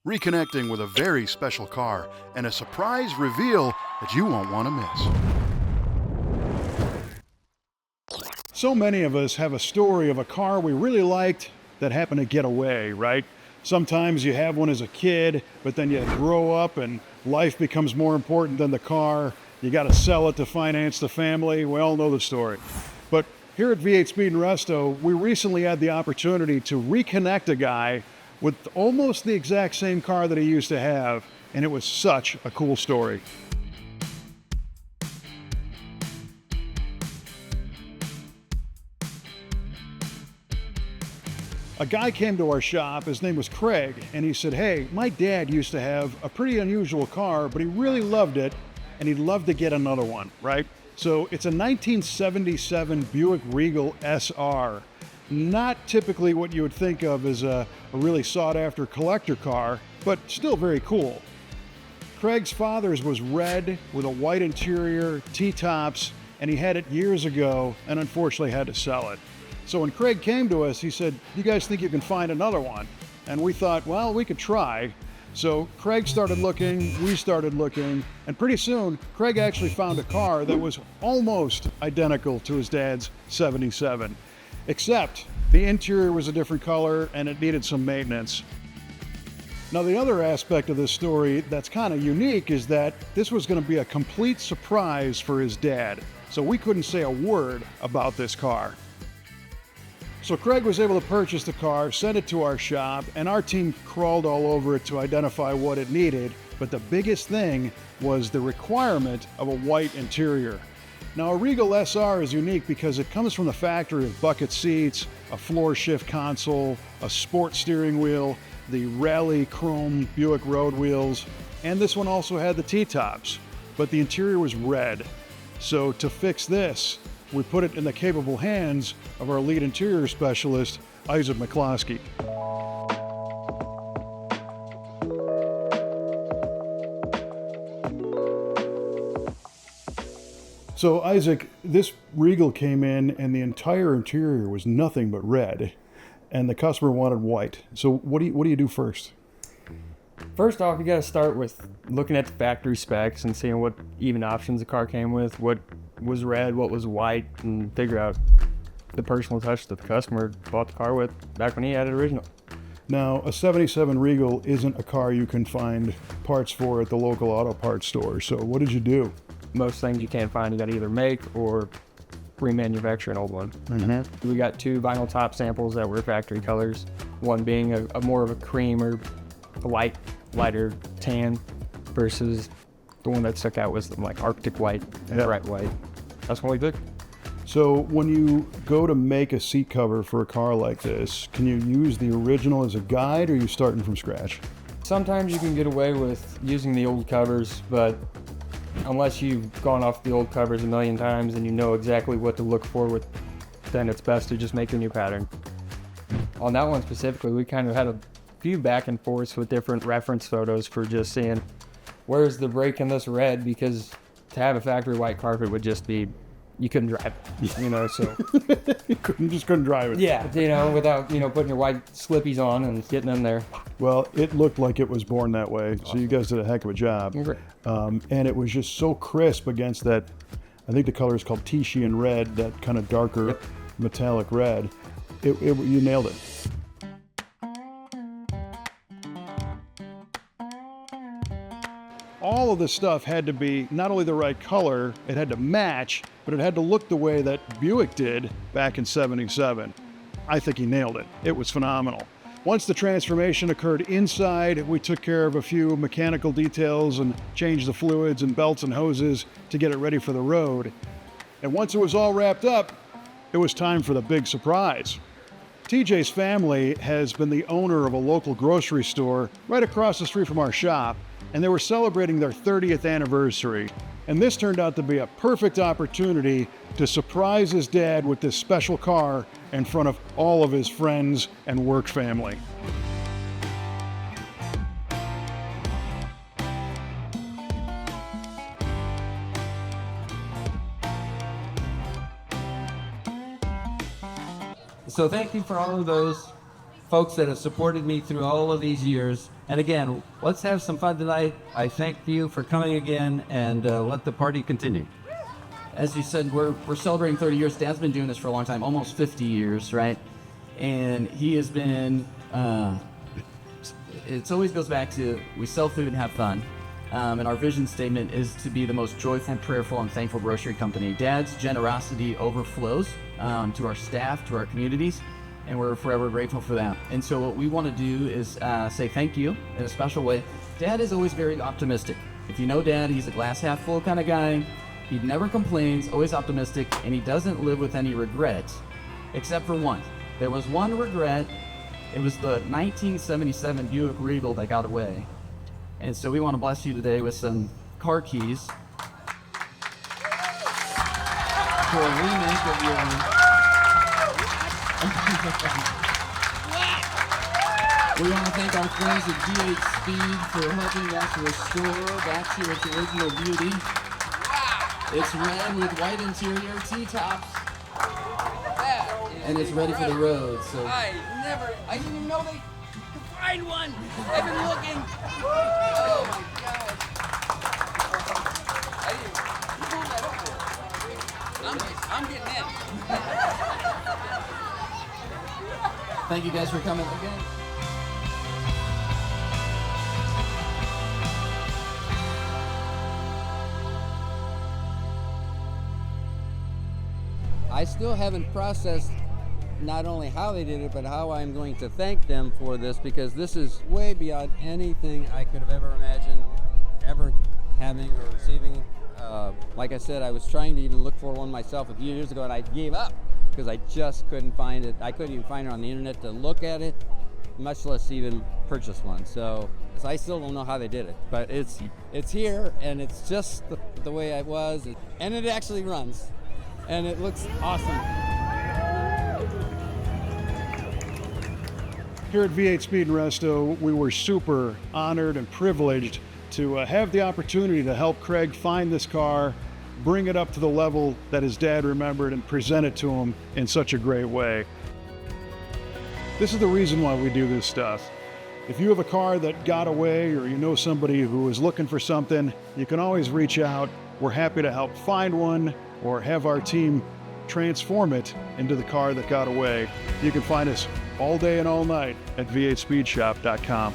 reconnecting with a very special car and a surprise reveal that you won't want to miss. So many of us have a story of a car we really liked that happened to get away, right? Sometimes you have one as a kid, but then you grow up and life becomes more important than the car. You got to sell it to finance the family. We all know the story. But here at V8 Speed and Resto, we recently had the opportunity to reconnect a guy with almost the exact same car that he used to have, and it was such a cool story. A guy came to our shop, his name was Craig, and he said, hey, my dad used to have a pretty unusual car, but he really loved it, and he'd love to get another one, right? So it's a 1977 Buick Regal SR. Not typically what you would think of as a really sought-after collector car, but still very cool. Craig's father's was red with a white interior, T-tops, and he had it years ago and unfortunately had to sell it. So when Craig came to us, he said, you guys think you can find another one? And we thought, well, we could try. So Craig started looking, we started looking, and pretty soon, Craig actually found a car that was almost identical to his dad's 77, except the interior was a different color and it needed some maintenance. Now, the other aspect of this story that's kind of unique is that this was going to be a complete surprise for his dad. So we couldn't say a word about this car. So Craig was able to purchase the car, send it to our shop, and our team crawled all over it to identify what it needed. But the biggest thing was the requirement of a white interior. Now, a Regal SR is unique because it comes from the factory with bucket seats, a floor shift console, a sport steering wheel, the rally chrome Buick road wheels, and this one also had the T-tops, but the interior was red. So to fix this, we put it in the capable hands of our lead interior specialist, Isaac McCloskey. So Isaac, this Regal came in and the entire interior was nothing but red, and the customer wanted white. So what do you do first? First off, you got to start with looking at the factory specs and seeing what even options the car came with, what was red, what was white, and figure out the personal touch that the customer bought the car with back when he had it original. Now, a 77 Regal isn't a car you can find parts for at the local auto parts store. So what did you do? Most things you can't find, you got to either make or remanufacture an old one. Mm-hmm. We got two vinyl top samples that were factory colors, one being a more of a cream or a lighter tan versus the one that stuck out was like Arctic white and bright white. That's what we did. So when you go to make a seat cover for a car like this, can you use the original as a guide or are you starting from scratch? Sometimes you can get away with using the old covers, but unless you've gone off the old covers a million times and you know exactly what to look for with, then it's best to just make a new pattern. On that one specifically, we kind of had a few back and forths with different reference photos for just seeing where's the break in this red, because to have a factory white carpet would just be, you couldn't drive it, so. You couldn't drive it. Yeah, without, putting your white slippies on and getting in there. Well, it looked like it was born that way, so you guys did a heck of a job. And it was just so crisp against that, I think the color is called Titian red, that kind of darker metallic red. You nailed it. All of this stuff had to be not only the right color, it had to match, but it had to look the way that Buick did back in '77. I think he nailed it. It was phenomenal. Once the transformation occurred inside, we took care of a few mechanical details and changed the fluids and belts and hoses to get it ready for the road. And once it was all wrapped up, it was time for the big surprise. TJ's family has been the owner of a local grocery store right across the street from our shop, and they were celebrating their 30th anniversary. And this turned out to be a perfect opportunity to surprise his dad with this special car in front of all of his friends and work family. So thank you for all of those folks that have supported me through all of these years. And again, let's have some fun tonight. I thank you for coming again, and let the party continue. As you said, we're celebrating 30 years. Dad's been doing this for a long time, almost 50 years, right? And he has been, it always goes back to, we sell food and have fun. And our vision statement is to be the most joyful, prayerful, and thankful grocery company. Dad's generosity overflows to our staff, to our communities, and we're forever grateful for that. And so what we want to do is say thank you in a special way. Dad is always very optimistic. If you know Dad, he's a glass half full kind of guy. He never complains, always optimistic, and he doesn't live with any regrets, except for one. There was one regret. It was the 1977 Buick Regal that got away. And so we want to bless you today with some car keys for a remake of your... We want to thank our friends at V8 Speed for helping us restore back to its original beauty. It's red with white interior, T-tops, and it's ready for the road. So I didn't even know they could find one. I've been looking. Oh my God. You pulled that over. I'm getting in. thank you guys for coming again. I still haven't processed not only how they did it, but how I'm going to thank them for this, because this is way beyond anything I could have ever imagined ever having or receiving. Like I said, I was trying to even look for one myself a few years ago, and I gave up because I just couldn't find it. I couldn't even find it on the internet to look at it, much less even purchase one. So I still don't know how they did it, but it's here, and it's just the way I was, and it actually runs. And it looks awesome. Here at V8 Speed and Resto, we were super honored and privileged to have the opportunity to help Craig find this car, bring it up to the level that his dad remembered, and present it to him in such a great way. This is the reason why we do this stuff. If you have a car that got away, or you know somebody who is looking for something, you can always reach out. We're happy to help find one, or have our team transform it into the car that got away. You can find us all day and all night at v8speedshop.com.